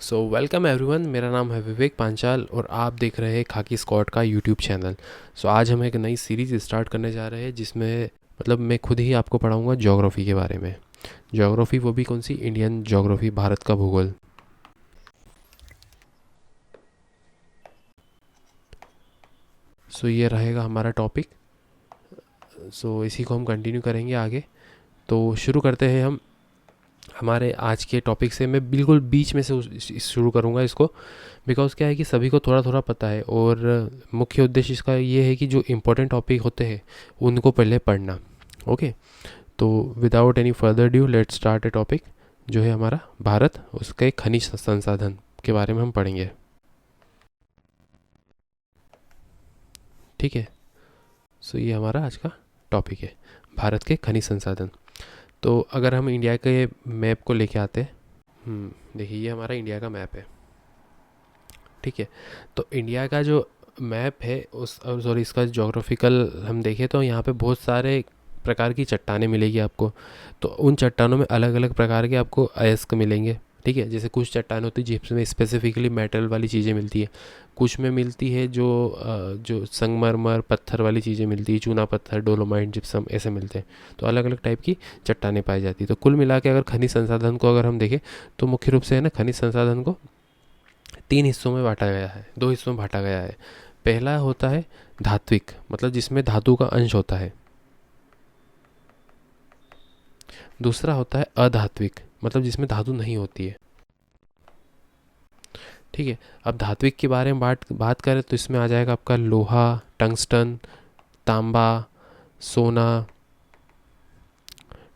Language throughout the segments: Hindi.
सो वेलकम एवरीवन, मेरा नाम है विवेक पांचाल और आप देख रहे हैं खाकी स्क्वाड का यूट्यूब चैनल। सो आज हम एक नई सीरीज़ स्टार्ट करने जा रहे हैं जिसमें मैं खुद ही आपको पढ़ाऊंगा ज्योग्राफी के बारे में। ज्योग्राफी, वो भी कौन सी, इंडियन ज्योग्राफी, भारत का भूगोल। सो ये रहेगा हमारा टॉपिक। सो इसी को हम कंटिन्यू करेंगे आगे। तो शुरू करते हैं हम हमारे आज के टॉपिक से। मैं बिल्कुल बीच में से शुरू करूँगा इसको, बिकॉज़ क्या है कि सभी को थोड़ा थोड़ा पता है और मुख्य उद्देश्य इसका ये है कि जो इम्पोर्टेंट टॉपिक होते हैं उनको पहले पढ़ना। ओके, तो without any further due let's start A topic जो है हमारा भारत, उसके खनिज संसाधन के बारे में हम पढ़ेंगे। ठीक है, सो ये हमारा आज का टॉपिक है, भारत के खनिज संसाधन। तो अगर हम इंडिया के मैप को लेके आते हैं, देखिए ये हमारा इंडिया का मैप है। ठीक है, तो इंडिया का जो मैप है उस सॉरी इसका जोग्राफिकल हम देखें तो यहाँ पे बहुत सारे प्रकार की चट्टानें मिलेगी आपको। तो उन चट्टानों में अलग अलग प्रकार के आपको अयस्क मिलेंगे। ठीक है, जैसे कुछ चट्टान होती है जिसमें स्पेसिफिकली मेटल वाली चीज़ें मिलती है, कुछ में मिलती है जो संगमरमर पत्थर वाली चीज़ें मिलती है, चूना पत्थर, डोलोमाइट, जिप्सम, ऐसे मिलते हैं। तो अलग अलग टाइप की चट्टानें पाई जाती है। तो कुल मिला के अगर खनिज संसाधन को अगर हम देखें तो मुख्य रूप से है ना, खनिज संसाधन को तीन हिस्सों में बांटा गया है, दो हिस्सों में बांटा गया है। पहला होता है धात्विक, मतलब जिसमें धातु का अंश होता है। दूसरा होता है अधात्विक, मतलब जिसमें धातु नहीं होती है। ठीक है, अब धात्विक के बारे में बात करें तो इसमें आ जाएगा आपका लोहा, टंगस्टन, तांबा, सोना,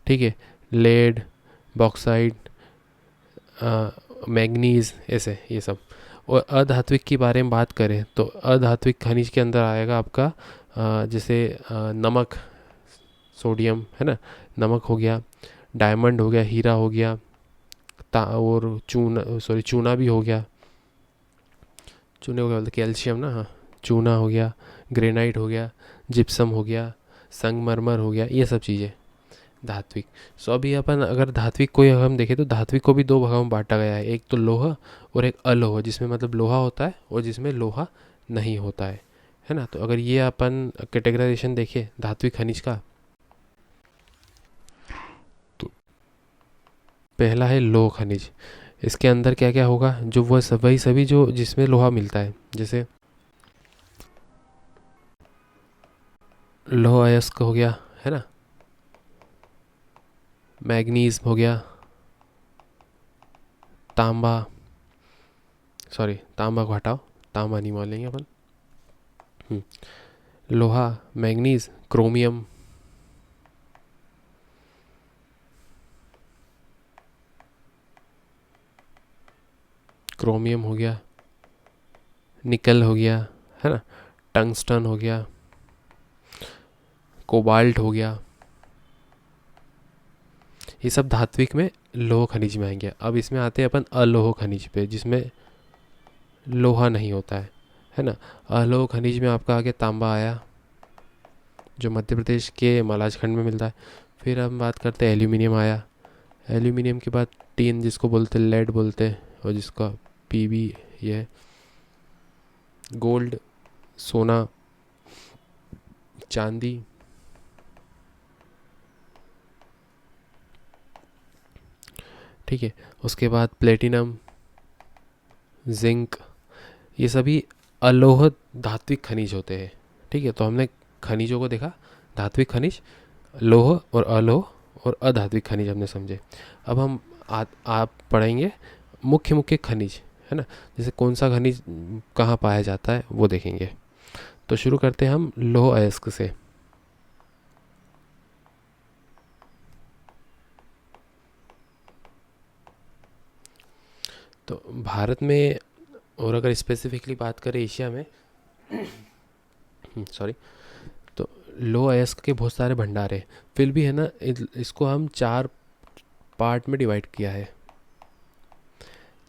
ठीक है, लेड, बॉक्साइट, मैग्नीज, ऐसे ये सब। और अधात्विक के बारे में बात करें तो अधात्विक खनिज के अंदर आएगा आपका जैसे नमक, सोडियम है ना, नमक हो गया, डायमंड हो गया, हीरा हो गया, और चूना भी हो गया। चूने को क्या बोलते, कैल्शियम ना, हाँ, चूना हो गया, ग्रेनाइट हो गया, जिप्सम हो गया, संगमरमर हो गया, ये सब चीज़ें धात्विक। सो अभी अपन अगर धात्विक को हम देखें तो धात्विक को भी दो भागों में बांटा गया है, एक तो लोहा और एक अलोह, जिसमें मतलब लोहा होता है और जिसमें लोहा नहीं होता है ना। तो अगर ये अपन कैटेगराइजेशन देखें धात्विक खनिज का, तो पहला है लोह खनिज। इसके अंदर क्या क्या होगा, जो वह सब वही सभी जो जिसमें लोहा मिलता है, जैसे लोह अयस्क हो गया, है ना, मैग्नीज हो गया, तांबा, सॉरी तांबा को हटाओ, तांबा नहीं बोलेंगे अपन, लोहा, मैग्नीज, क्रोमियम, क्रोमियम हो गया, निकल हो गया, है ना, टंगस्टन हो गया, कोबाल्ट हो गया। ये सब धात्विक में लोह खनिज में आएंगे। अब इसमें आते हैं अपन अलोह खनिज पे, जिसमें लोहा नहीं होता है ना। अलोह खनिज में आपका आगे तांबा आया, जो मध्य प्रदेश के महाराज खंड में मिलता है। फिर हम बात करते हैं एल्यूमिनियम आया, एल्यूमिनियम के बाद टीन, जिसको बोलते हैं लेड बोलते हैं, और जिसका पीबी ये है, गोल्ड, सोना, चांदी, ठीक है, उसके बाद प्लेटिनम, जिंक, ये सभी अलोह धात्विक खनिज होते हैं। ठीक है, तो हमने खनिजों को देखा, धात्विक खनिज, लोह और अलोह और अधात्विक खनिज हमने समझे। अब हम आप पढ़ेंगे मुख्य मुख्य खनिज, है ना, जैसे कौन सा खनिज कहाँ पाया जाता है वो देखेंगे। तो शुरू करते हैं हम लौह अयस्क से। तो भारत में, और अगर स्पेसिफिकली बात करें एशिया में, सॉरी, तो लौह अयस्क के बहुत सारे भंडार हैं। फिर भी है ना, इसको हम चार पार्ट में डिवाइड किया है,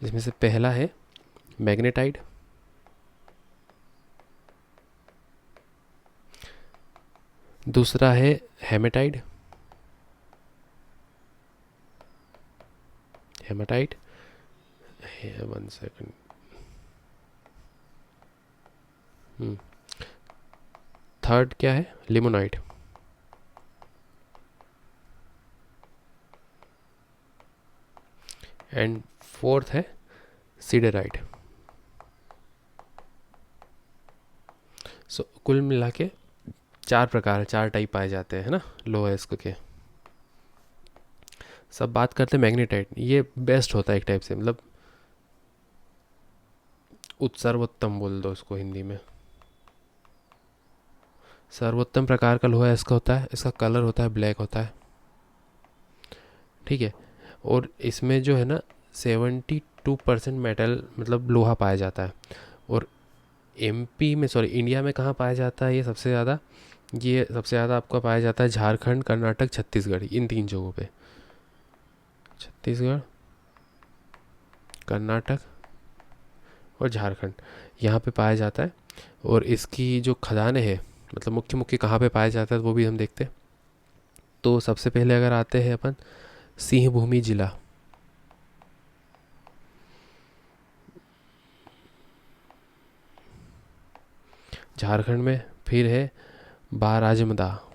जिसमें से पहला है मैग्नेटाइट, दूसरा है hematite, hematite, one second. Third क्या है? लिमोनाइट। एंड फोर्थ है सीडेराइट। सो कुल मिला के 4 प्रकार, 4 टाइप पाए जाते हैं, है ना, लोएस्क के। सब बात करते हैं मैग्नेटाइट। ये बेस्ट होता है एक टाइप से, मतलब सर्वोत्तम बोल दो इसको हिंदी में। सर्वोत्तम प्रकार का लोहा इसका होता है। इसका कलर होता है ब्लैक होता है, ठीक है। और इसमें जो है ना 72% मेटल मतलब लोहा पाया जाता है। और एमपी में, सॉरी, इंडिया में कहाँ पाया जाता है ये सबसे ज़्यादा? ये सबसे ज़्यादा आपका पाया जाता है झारखंड, कर्नाटक, छत्तीसगढ़, इन 3 जगहों पे। छत्तीसगढ़, कर्नाटक और झारखंड, यहाँ पे पाया जाता है। और इसकी जो खदानें हैं, मतलब मुख्य मुख्य कहाँ पे पाया जाता है वो भी हम देखते हैं। तो सबसे पहले अगर आते हैं अपन सिंहभूमि जिला, झारखंड में। फिर है बाराजमदा,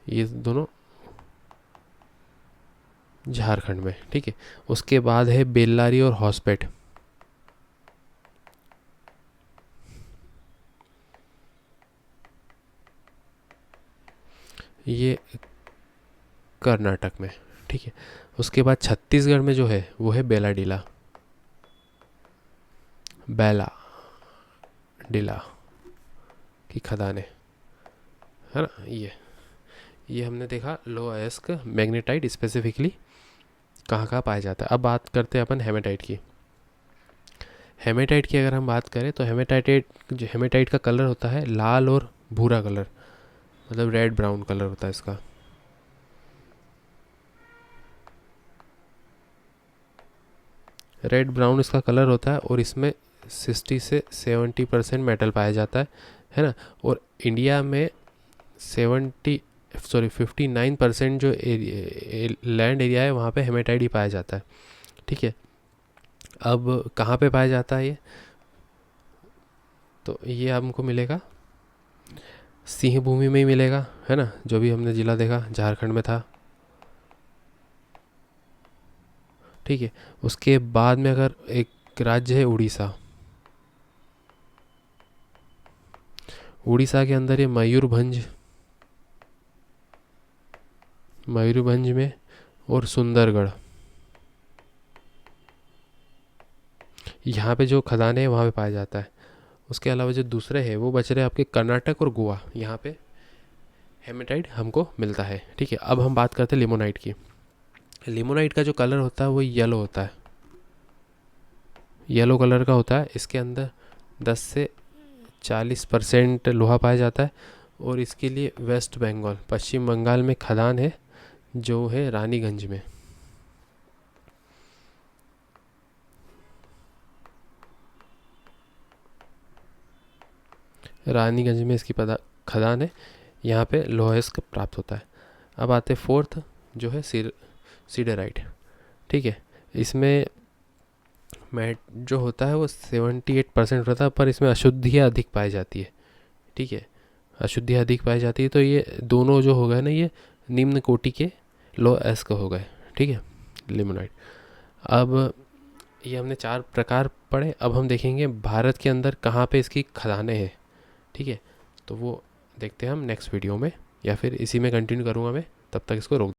ये दोनों झारखंड में, ठीक है। उसके बाद है बेल्लारी और हॉस्पेट, ये कर्नाटक में, ठीक है। उसके बाद छत्तीसगढ़ में जो है वो है बेलाडीला, बेला डिला की खदानें, है ना। ये हमने देखा लोएस्क मैग्नेटाइट स्पेसिफिकली कहाँ कहाँ पाया जाता है। अब बात करते हैं अपन हेमेटाइट की। हेमेटाइट की अगर हम बात करें तो हेमेटाइट का कलर होता है लाल और भूरा कलर, मतलब रेड ब्राउन कलर होता है इसका। रेड ब्राउन इसका कलर होता है और इसमें 60 से 70% मेटल पाया जाता है ना। और इंडिया में 59% जो लैंड एरिया है वहाँ पे हेमेटाइट ही पाया जाता है, ठीक है। अब कहाँ पे पाया जाता है ये? तो ये हमको मिलेगा सिंह भूमि में ही मिलेगा, है ना, जो भी हमने जिला देखा झारखंड में था, ठीक है। उसके बाद में अगर एक राज्य है उड़ीसा, उड़ीसा के अंदर ये मयूरभंज में और सुंदरगढ़, यहाँ पे जो खदानें हैं वहाँ पे पाया जाता है। उसके अलावा जो दूसरे हैं वो बच रहे आपके कर्नाटक और गोवा, यहाँ पे हेमेटाइट हमको मिलता है, ठीक है। अब हम बात करते हैं लिमोनाइट की। लिमोनाइट का जो कलर होता है वो येलो होता है, येलो कलर का होता है। इसके अंदर 10 से 40% लोहा पाया जाता है। और इसके लिए वेस्ट बंगाल, पश्चिम बंगाल में खदान है जो है रानीगंज में। रानीगंज में इसकी खदान है, यहाँ पे लोहेस्क प्राप्त होता है। अब आते फोर्थ जो है सीडेराइट, ठीक है। इसमें मैट जो होता है वो 78% होता है, पर इसमें अशुद्धियाँ अधिक पाई जाती है, ठीक है। अशुद्धियाँ अधिक पाई जाती है, तो ये दोनों जो हो गए ना, ये निम्न कोटि के लोएस्क हो गए, ठीक है, लिमोनाइट। अब ये हमने 4 प्रकार पढ़े। अब हम देखेंगे भारत के अंदर कहाँ पे इसकी खदानें हैं, ठीक है। तो वो देखते हैं हम नेक्स्ट वीडियो में, या फिर इसी में कंटिन्यू करूँगा मैं, तब तक इसको रोक